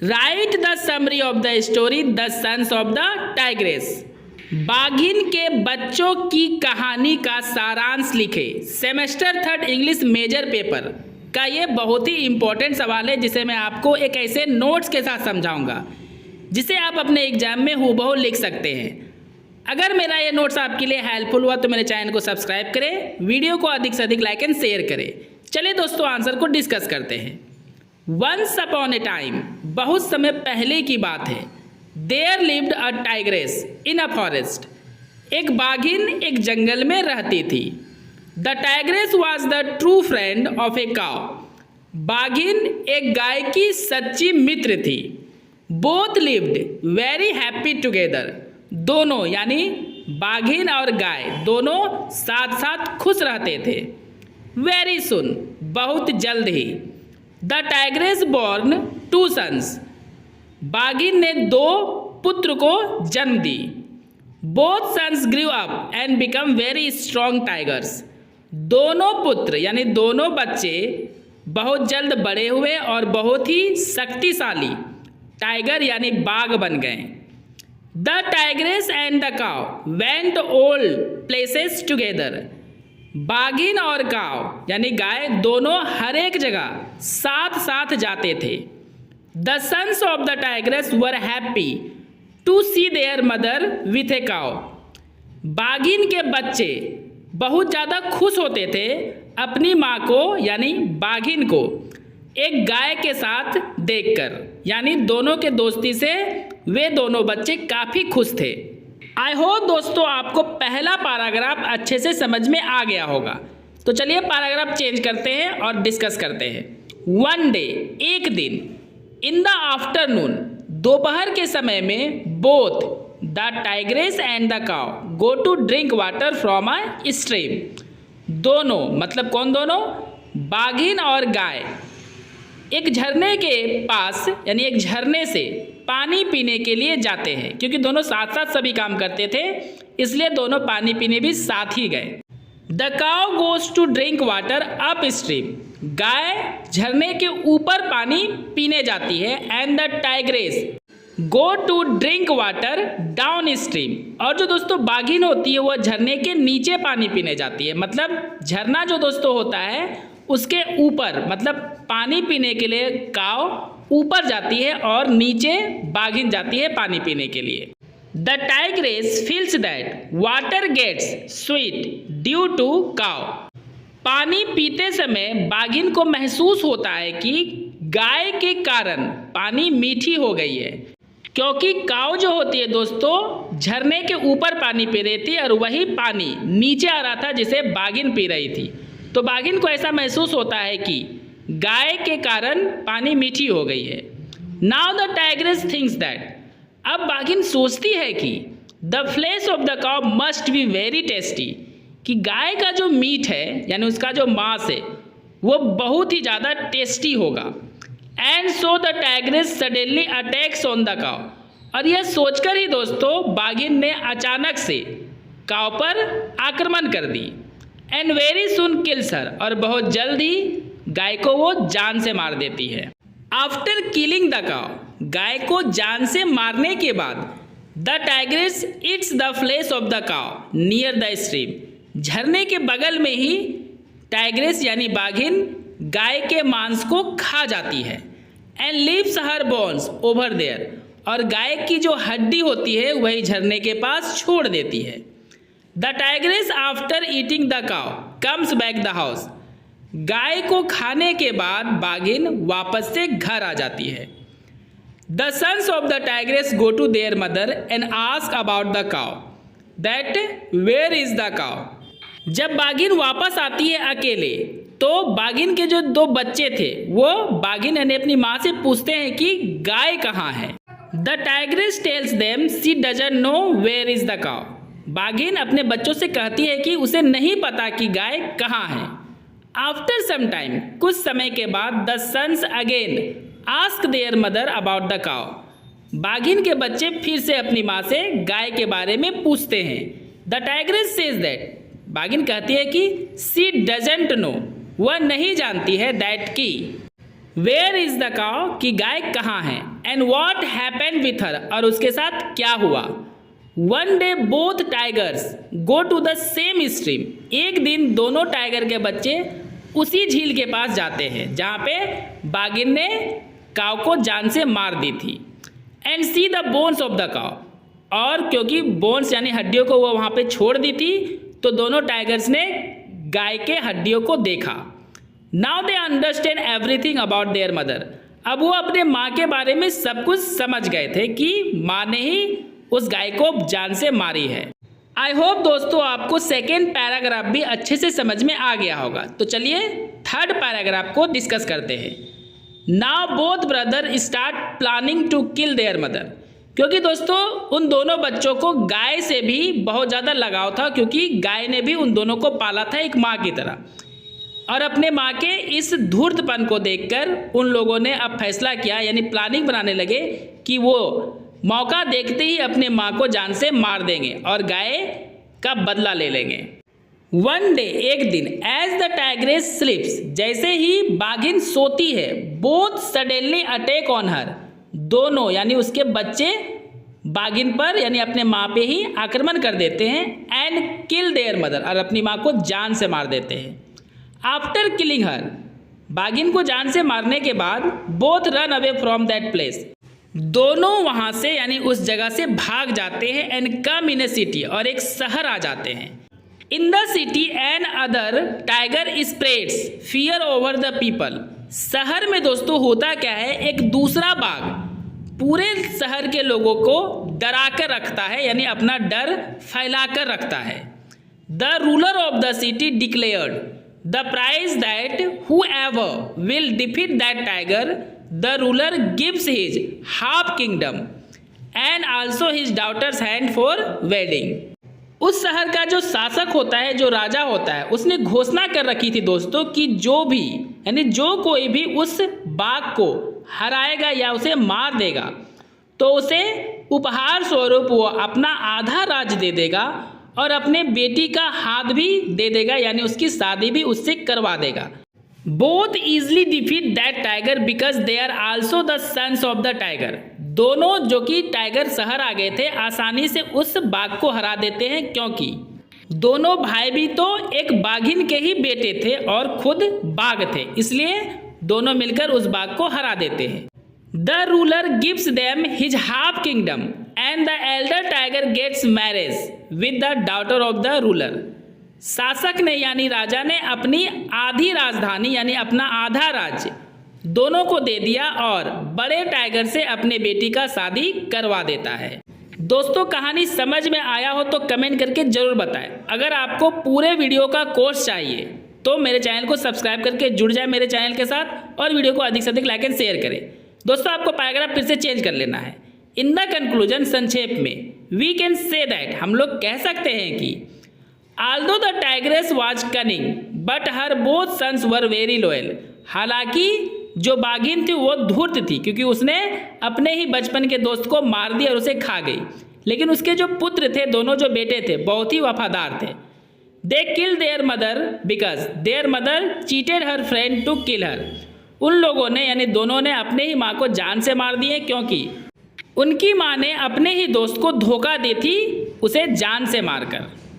Right the summary of the story the sons of the tigress. बाघिन के बच्चों की कहानी का सारांश लिखे। सेमेस्टर 3 इंग्लिश मेजर पेपर का ये बहुत ही इंपॉर्टेंट सवाल है, जिसे मैं आपको एक ऐसे नोट्स के साथ समझाऊंगा जिसे आप अपने एग्जाम में हूबहू लिख सकते हैं। अगर मेरा ये नोट्स आपके लिए हेल्पफुल हुआ तो मेरे चैनल को सब्सक्राइब करें, वीडियो को अधिक से अधिक लाइक एंड शेयर करें। चलिए दोस्तों, आंसर को डिस्कस करते हैं। वंस अपॉन ए टाइम, बहुत समय पहले की बात है। There lived a tigress in a forest, एक बाघिन एक जंगल में रहती थी। The tigress was the true friend of a cow, बाघिन एक गाय की सच्ची मित्र थी। Both lived very happy together, दोनों यानी बाघिन और गाय दोनों साथ साथ खुश रहते थे। वेरी सुन, बहुत जल्द ही। द टाइग्रेस बॉर्न 2 सन्स, बाघिन ने 2 पुत्र को जन्म दी। Both sons grew up and become very strong tigers, दोनों पुत्र यानी दोनों बच्चे बहुत जल्द बड़े हुए और बहुत ही शक्तिशाली टाइगर यानी बाघ बन गए। द टाइग्रेस एंड द काव वेंट ऑल प्लेसेस टुगेदर, बाघिन और काव यानी गाय दोनों हर एक जगह साथ साथ जाते थे। The sons of the tigress were happy to see their mother with a cow, बाघिन के बच्चे बहुत ज़्यादा खुश होते थे अपनी माँ को यानी बाघिन को एक गाय के साथ देखकर, यानी दोनों के दोस्ती से वे दोनों बच्चे काफ़ी खुश थे। आई होप दोस्तों आपको पहला पैराग्राफ अच्छे से समझ में आ गया होगा। तो चलिए पैराग्राफ चेंज करते हैं और डिस्कस करते हैं। वन डे, एक दिन। इन द आफ्टरनून, दोपहर के समय में। Both the tigress and the cow go to drink water from a stream, दोनों मतलब कौन दोनों, बाघिन और गाय एक झरने के पास यानी एक झरने से पानी पीने के लिए जाते हैं। क्योंकि दोनों साथ साथ सभी काम करते थे इसलिए दोनों पानी पीने भी साथ ही गए। The cow goes to drink water up stream, गाय झरने के ऊपर पानी पीने जाती है। And the tigress go to drink water down stream, और जो दोस्तों बाघिन होती है वह झरने के नीचे पानी पीने जाती है। मतलब झरना जो दोस्तों होता है उसके ऊपर, मतलब पानी पीने के लिए काव ऊपर जाती है और नीचे बाघिन जाती है पानी पीने के लिए। The tigress feels that water gets sweet due to cow, पानी पीते समय बाघिन को महसूस होता है कि गाय के कारण पानी मीठी हो गई है। क्योंकि काव जो होती है दोस्तों झरने के ऊपर पानी पी रही थी और वही पानी नीचे आ रहा था जिसे बाघिन पी रही थी। तो बाघिन को ऐसा महसूस होता है कि गाय के कारण पानी मीठी हो गई है। Now the tigress thinks that, अब बाघिन सोचती है कि द फ्लेश ऑफ द काव मस्ट बी वेरी टेस्टी, कि गाय का जो मीट है यानी उसका जो मांस है वो बहुत ही ज़्यादा टेस्टी होगा। And so the tigress suddenly attacks on the काव, और यह सोचकर ही दोस्तों बाघिन ने अचानक से काव पर आक्रमण कर दी। And very soon kills her, और बहुत जल्द ही गाय को वो जान से मार देती है। आफ्टर किलिंग द काव, गाय को जान से मारने के बाद the tigress eats the flesh of the cow near the stream, झरने के बगल में ही टाइग्रेस यानी बाघिन गाय के मांस को खा जाती है। And leaves her bones over there, और गाय की जो हड्डी होती है वही झरने के पास छोड़ देती है। The tigress after eating the काव कम्स बैक द हाउस, गाय को खाने के बाद बाघिन वापस से घर आ जाती है। The sons of the tigress go to their mother and ask about the cow that where is the cow, जब बाघिन वापस आती है अकेले तो बाघिन के जो 2 बच्चे थे वो बाघिन यानी अपनी माँ से पूछते हैं कि गाय कहाँ है। The tigress tells them she doesn't know where is the cow, बाघिन अपने बच्चों से कहती है कि उसे नहीं पता कि गाय कहाँ है। आफ्टर सम टाइम, कुछ समय के बाद the sons again ask their mother about the cow, बाघिन के बच्चे फिर से अपनी माँ से गाय के बारे में पूछते हैं। द टाइग्रेस सेज दैट, बाघिन कहती है कि शी डजंट नो, वह नहीं जानती है दैट की वेयर इज द काउ कि गाय कहाँ है, and what happened with her और उसके साथ क्या हुआ। One day both tigers go to the same stream, एक दिन दोनों टाइगर के बच्चे उसी झील के पास जाते हैं जहाँ पे बाघिन ने काव को जान से मार दी थी। And see the bones of the काव, और क्योंकि बोन्स यानी हड्डियों को वो वहाँ पे छोड़ दी थी तो दोनों टाइगर्स ने गाय के हड्डियों को देखा। Now they understand everything about their mother, अब वो अपने माँ के बारे में सब कुछ समझ गए थे कि माँ ने ही उस गाय को जान से मारी है। आई होप दोस्तों आपको सेकेंड पैराग्राफ भी अच्छे से समझ में आ गया होगा। तो चलिए थर्ड पैराग्राफ को डिस्कस करते हैं। Now both brother start planning to kill their mother, क्योंकि दोस्तों उन दोनों बच्चों को गाय से भी बहुत ज़्यादा लगाव था, क्योंकि गाय ने भी उन दोनों को पाला था एक माँ की तरह। और अपने माँ के इस धूर्तपन को देखकर उन लोगों ने अब फैसला किया, यानी प्लानिंग बनाने लगे कि वो मौका देखते ही अपने माँ को जान से मार देंगे और गाय का बदला ले लेंगे। वन डे एक दिन, एज द टाइग्रेस स्लीप्स, जैसे ही बाघिन सोती है, both suddenly attack on her, दोनों यानी उसके बच्चे बाघिन पर यानी अपने माँ पे ही आक्रमण कर देते हैं। एंड किल देयर मदर, और अपनी माँ को जान से मार देते हैं। आफ्टर किलिंग हर, बाघिन को जान से मारने के बाद both run away from that place, दोनों वहाँ से यानी उस जगह से भाग जाते हैं। And come in A city, और एक शहर आ जाते हैं। In the city another tiger spreads fear over the people, शहर में दोस्तों होता क्या है, एक दूसरा बाघ पूरे शहर के लोगों को डरा कर रखता है, यानी अपना डर फैला कर रखता है। The ruler of the city declared the prize that whoever will defeat that tiger, the ruler gives his half kingdom and also his daughter's hand for wedding। उस शहर का जो शासक होता है, जो राजा होता है, उसने घोषणा कर रखी थी दोस्तों कि जो भी यानी जो कोई भी उस बाघ को हराएगा या उसे मार देगा तो उसे उपहार स्वरूप वो अपना आधा राज्य दे देगा और अपने बेटी का हाथ भी दे देगा, यानी उसकी शादी भी उससे करवा देगा। Both easily defeat that tiger because they are also the sons of the tiger, दोनों जो कि टाइगर शहर आ गए थे आसानी से उस बाघ को हरा देते हैं, क्योंकि दोनों भाई भी तो एक बाघिन के ही बेटे थे और खुद बाघ थे, इसलिए दोनों मिलकर उस बाघ को हरा देते हैं। The ruler gives them his half kingdom and the elder tiger gets marriage with the daughter of the ruler, शासक ने यानी राजा ने अपनी आधी राजधानी यानी अपना आधा राज्य दोनों को दे दिया और बड़े टाइगर से अपने बेटी का शादी करवा देता है। दोस्तों कहानी समझ में आया हो तो कमेंट करके जरूर बताएं। अगर आपको पूरे वीडियो का कोर्स चाहिए तो मेरे चैनल को सब्सक्राइब करके जुड़ जाए मेरे चैनल के साथ और वीडियो को अधिक से अधिक लाइक एंड शेयर करें। दोस्तों आपको पैराग्राफ फिर से चेंज कर लेना है। इन द कंक्लूजन, संक्षेप में, वी कैन से दैट, हम लोग कह सकते हैं कि although the tigress was cunning but her both sons were very loyal, हालांकि जो बाघिन थी वो धूर्त थी क्योंकि उसने अपने ही बचपन के दोस्त को मार दिया और उसे खा गई, लेकिन उसके जो पुत्र थे, दोनों जो बेटे थे, बहुत ही वफादार थे। They kill their mother because their mother cheated her friend to kill her, उन लोगों ने यानी दोनों ने अपने ही माँ को जान से मार दिए क्योंकि उनकी माँ ने अपने ही दोस्त को धोखा दी थी उसे जान से मारकर।